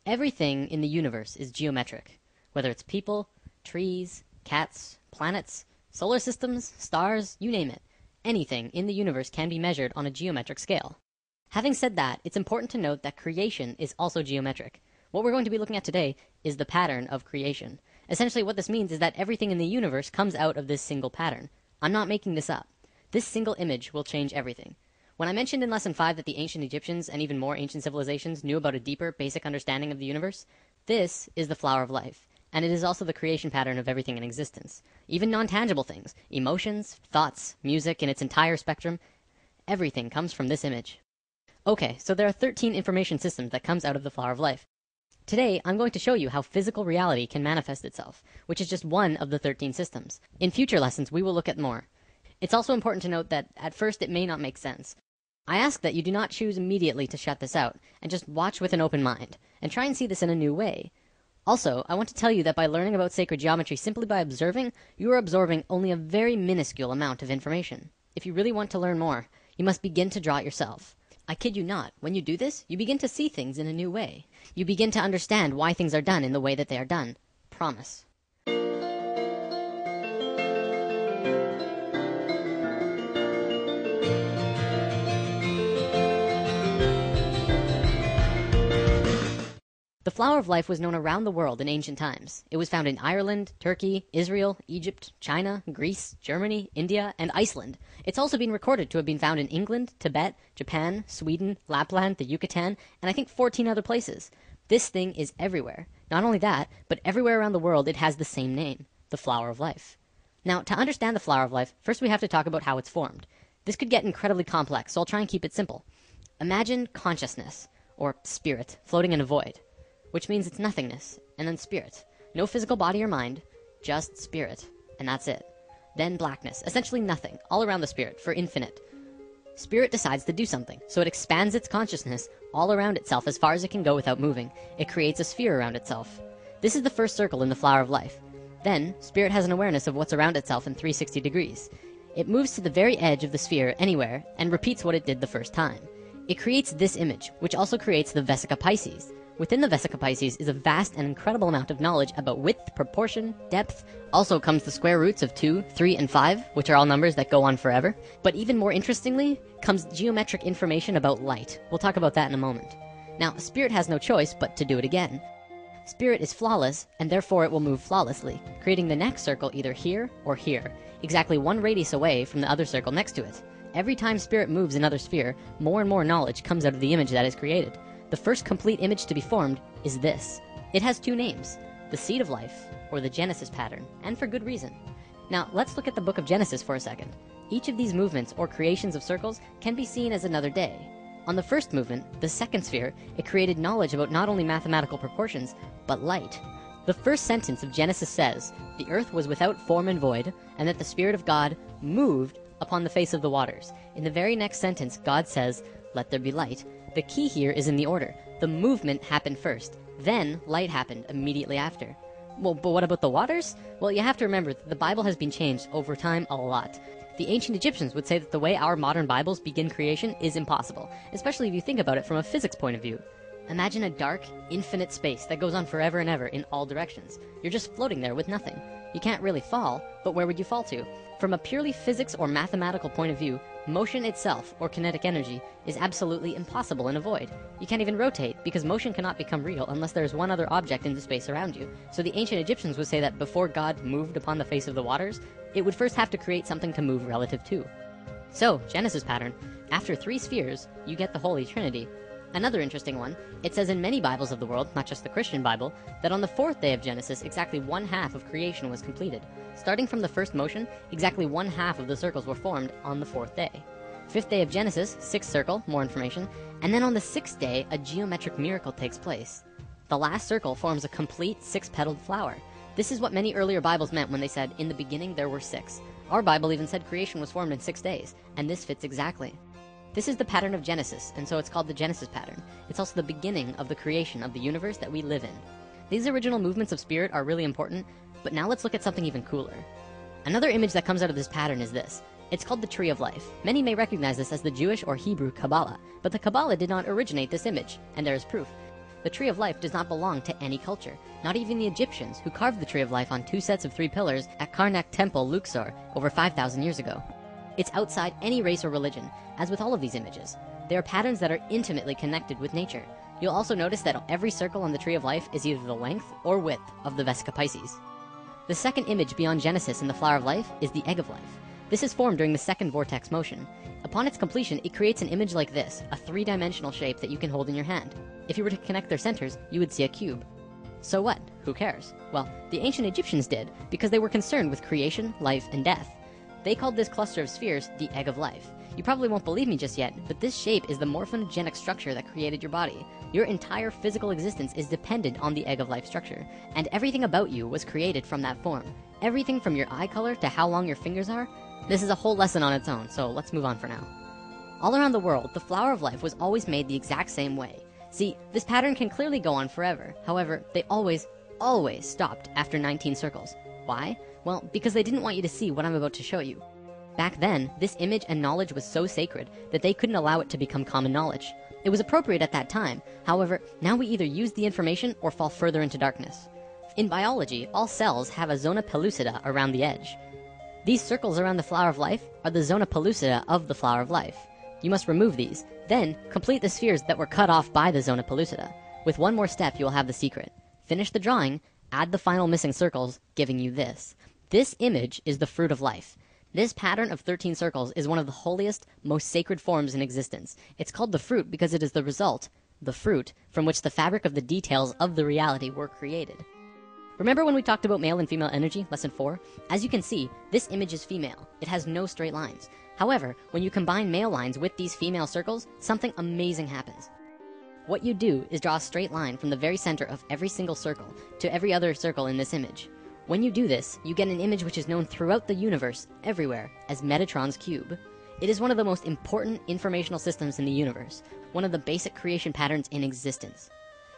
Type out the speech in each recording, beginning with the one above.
Everything in the universe is geometric, whether it's people, trees, cats, planets, solar systems, stars, you name it. Anything in the universe can be measured on a geometric scale. Having said that, it's important to note that creation is also geometric. What we're going to be looking at today is the pattern of creation. Essentially what this means is that everything in the universe comes out of this single pattern. I'm not making this up. This single image will change everything. When I mentioned in Lesson 5 that the ancient Egyptians and even more ancient civilizations knew about a deeper, basic understanding of the universe, this is the flower of life, and it is also the creation pattern of everything in existence. Even non-tangible things, emotions, thoughts, music in its entire spectrum, everything comes from this image. Okay, so there are 13 information systems that comes out of the flower of life. Today, I'm going to show you how physical reality can manifest itself, which is just one of the 13 systems. In future lessons, we will look at more. It's also important to note that at first it may not make sense. I ask that you do not choose immediately to shut this out, and just watch with an open mind, and try and see this in a new way. Also, I want to tell you that by learning about sacred geometry simply by observing, you are absorbing only a very minuscule amount of information. If you really want to learn more, you must begin to draw it yourself. I kid you not, when you do this, you begin to see things in a new way. You begin to understand why things are done in the way that they are done. Promise. The flower of life was known around the world in ancient times. It was found in Ireland, Turkey, Israel, Egypt, China, Greece, Germany, India, and Iceland. It's also been recorded to have been found in England, Tibet, Japan, Sweden, Lapland, the Yucatan, and I think 14 other places. This thing is everywhere. Not only that, but everywhere around the world it has the same name, the flower of life. Now, to understand the flower of life, first we have to talk about how it's formed. This could get incredibly complex, so I'll try and keep it simple. Imagine consciousness, or spirit, floating in a void, which means it's nothingness, and then spirit. No physical body or mind, just spirit, and that's it. Then blackness, essentially nothing, all around the spirit, for infinite. Spirit decides to do something, so it expands its consciousness all around itself as far as it can go without moving. It creates a sphere around itself. This is the first circle in the flower of life. Then, spirit has an awareness of what's around itself in 360 degrees. It moves to the very edge of the sphere anywhere, and repeats what it did the first time. It creates this image, which also creates the Vesica Pisces. Within the Vesica Pisces is a vast and incredible amount of knowledge about width, proportion, depth. Also comes the square roots of 2, 3, and 5, which are all numbers that go on forever. But even more interestingly, comes geometric information about light. We'll talk about that in a moment. Now, spirit has no choice but to do it again. Spirit is flawless, and therefore it will move flawlessly, creating the next circle either here or here, exactly one radius away from the other circle next to it. Every time spirit moves another sphere, more and more knowledge comes out of the image that is created. The first complete image to be formed is this. It has two names, the seed of life, or the Genesis pattern, and for good reason. Now, let's look at the book of Genesis for a second. Each of these movements or creations of circles can be seen as another day. On the first movement, the second sphere, it created knowledge about not only mathematical proportions, but light. The first sentence of Genesis says, "The earth was without form and void, and that the Spirit of God moved upon the face of the waters." In the very next sentence, God says, "Let there be light." The key here is in the order. The movement happened first, then light happened immediately after. Well, but what about the waters? Well, you have to remember that the Bible has been changed over time a lot. The ancient Egyptians would say that the way our modern Bibles begin creation is impossible, especially if you think about it from a physics point of view. Imagine a dark, infinite space that goes on forever and ever in all directions. You're just floating there with nothing. You can't really fall, but where would you fall to? From a purely physics or mathematical point of view, motion itself, or kinetic energy, is absolutely impossible in a void. You can't even rotate, because motion cannot become real unless there is one other object in the space around you. So the ancient Egyptians would say that before God moved upon the face of the waters, it would first have to create something to move relative to. So, Genesis pattern, after 3 spheres, you get the Holy Trinity. Another interesting one, it says in many Bibles of the world, not just the Christian Bible, that on the 4th day of Genesis, exactly 1/2 of creation was completed. Starting from the first motion, exactly 1/2 of the circles were formed on the 4th day. 5th day of Genesis, 6th circle, more information, and then on the 6th day, a geometric miracle takes place. The last circle forms a complete 6-petaled flower. This is what many earlier Bibles meant when they said, "In the beginning there were 6." Our Bible even said creation was formed in 6 days, and this fits exactly. This is the pattern of Genesis, and so it's called the Genesis pattern. It's also the beginning of the creation of the universe that we live in. These original movements of spirit are really important, but now let's look at something even cooler. Another image that comes out of this pattern is this. It's called the Tree of Life. Many may recognize this as the Jewish or Hebrew Kabbalah, but the Kabbalah did not originate this image, and there is proof. The tree of life does not belong to any culture, not even the Egyptians, who carved the tree of life on 2 sets of 3 pillars at Karnak Temple, Luxor, over 5,000 years ago. It's outside any race or religion, as with all of these images. They are patterns that are intimately connected with nature. You'll also notice that every circle on the tree of life is either the length or width of the Vesica Pisces. The second image beyond Genesis in the flower of life is the egg of life. This is formed during the second vortex motion. Upon its completion, it creates an image like this, a 3-dimensional shape that you can hold in your hand. If you were to connect their centers, you would see a cube. So what? Who cares? Well, the ancient Egyptians did, because they were concerned with creation, life, and death. They called this cluster of spheres the egg of life. You probably won't believe me just yet, but this shape is the morphogenic structure that created your body. Your entire physical existence is dependent on the egg of life structure, and everything about you was created from that form. Everything from your eye color to how long your fingers are. This is a whole lesson on its own, so let's move on for now. All around the world, the flower of life was always made the exact same way. See, this pattern can clearly go on forever. However, they always stopped after 19 circles. Why? Well, because they didn't want you to see what I'm about to show you. Back then, this image and knowledge was so sacred that they couldn't allow it to become common knowledge. It was appropriate at that time. However, now we either use the information or fall further into darkness. In biology, all cells have a zona pellucida around the edge. These circles around the flower of life are the zona pellucida of the flower of life. You must remove these, then complete the spheres that were cut off by the zona pellucida. With one more step, you will have the secret. Finish the drawing, add the final missing circles, giving you this. This image is the fruit of life. This pattern of 13 circles is one of the holiest, most sacred forms in existence. It's called the fruit because it is the result, the fruit, from which the fabric of the details of the reality were created. Remember when we talked about male and female energy, lesson 4? As you can see, this image is female. It has no straight lines. However, when you combine male lines with these female circles, something amazing happens. What you do is draw a straight line from the very center of every single circle to every other circle in this image. When you do this, you get an image which is known throughout the universe, everywhere, as Metatron's cube. It is one of the most important informational systems in the universe, one of the basic creation patterns in existence.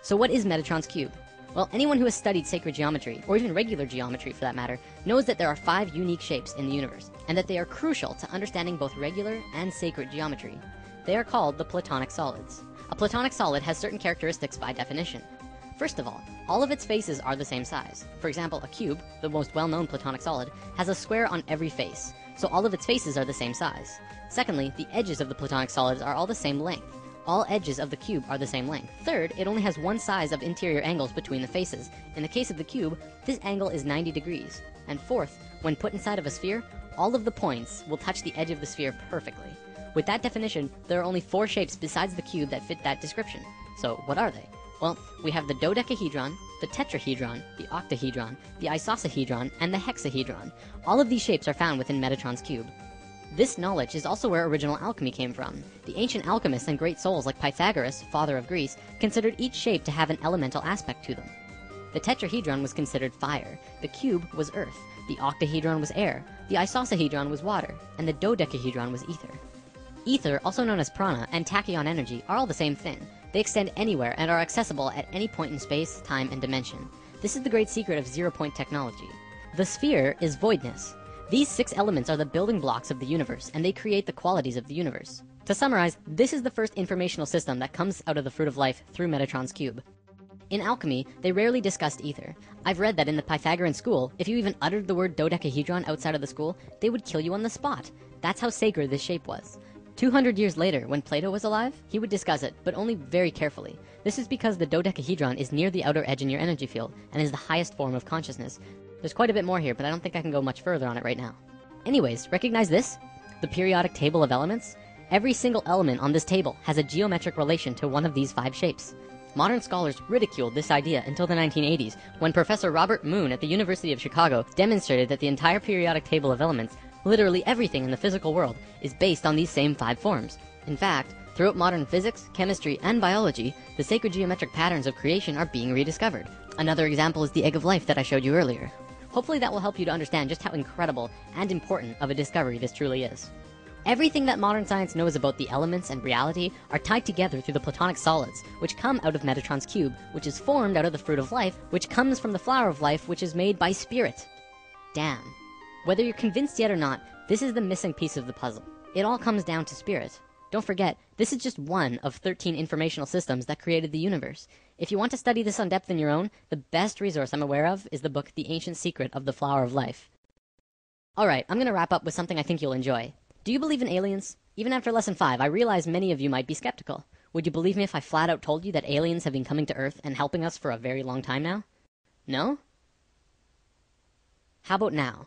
So what is Metatron's cube? Well, anyone who has studied sacred geometry, or even regular geometry for that matter, knows that there are 5 unique shapes in the universe, and that they are crucial to understanding both regular and sacred geometry. They are called the Platonic solids. A Platonic solid has certain characteristics by definition. First of all of its faces are the same size. For example, a cube, the most well-known Platonic solid, has a square on every face, so all of its faces are the same size. Secondly, the edges of the Platonic solids are all the same length. All edges of the cube are the same length. Third, it only has one size of interior angles between the faces. In the case of the cube, this angle is 90 degrees. And fourth, when put inside of a sphere, all of the points will touch the edge of the sphere perfectly. With that definition, there are only 4 shapes besides the cube that fit that description. So what are they? Well, we have the dodecahedron, the tetrahedron, the octahedron, the isosahedron, and the hexahedron. All of these shapes are found within Metatron's cube. This knowledge is also where original alchemy came from. The ancient alchemists and great souls like Pythagoras, father of Greece, considered each shape to have an elemental aspect to them. The tetrahedron was considered fire, the cube was earth, the octahedron was air, the isosahedron was water, and the dodecahedron was ether. Ether, also known as prana, and tachyon energy are all the same thing. They extend anywhere and are accessible at any point in space, time, and dimension. This is the great secret of zero-point technology. The sphere is voidness. These 6 elements are the building blocks of the universe, and they create the qualities of the universe. To summarize, this is the first informational system that comes out of the fruit of life through Metatron's cube. In alchemy, they rarely discussed ether. I've read that in the Pythagorean school, if you even uttered the word dodecahedron outside of the school, they would kill you on the spot. That's how sacred this shape was. 200 years later, when Plato was alive, he would discuss it, but only very carefully. This is because the dodecahedron is near the outer edge in your energy field, and is the highest form of consciousness. There's quite a bit more here, but I don't think I can go much further on it right now. Anyways, recognize this? The periodic table of elements? Every single element on this table has a geometric relation to one of these 5 shapes. Modern scholars ridiculed this idea until the 1980s, when Professor Robert Moon at the University of Chicago demonstrated that the entire periodic table of elements, literally everything in the physical world, is based on these same 5 forms. In fact, throughout modern physics, chemistry, and biology, the sacred geometric patterns of creation are being rediscovered. Another example is the egg of life that I showed you earlier. Hopefully that will help you to understand just how incredible and important of a discovery this truly is. Everything that modern science knows about the elements and reality are tied together through the Platonic solids, which come out of Metatron's cube, which is formed out of the fruit of life, which comes from the flower of life, which is made by spirit. Damn. Whether you're convinced yet or not, this is the missing piece of the puzzle. It all comes down to spirit. Don't forget, This is just one of 13 informational systems that created the universe. If you want to study this on depth in your own, the best resource I'm aware of is the book The Ancient Secret of the Flower of Life. Alright, I'm going to wrap up with something I think you'll enjoy. Do you believe in aliens? Even after lesson 5, I realize many of you might be skeptical. Would you believe me if I flat out told you that aliens have been coming to Earth and helping us for a very long time now? No? How about now?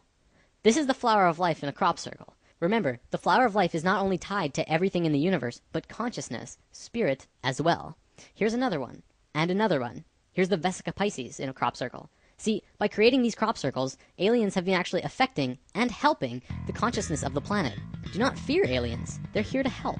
This is the flower of life in a crop circle. Remember, the flower of life is not only tied to everything in the universe, but consciousness, spirit, as well. Here's another one, and another one. Here's the Vesica Pisces in a crop circle. See, by creating these crop circles, aliens have been actually affecting and helping the consciousness of the planet. Do not fear aliens. They're here to help.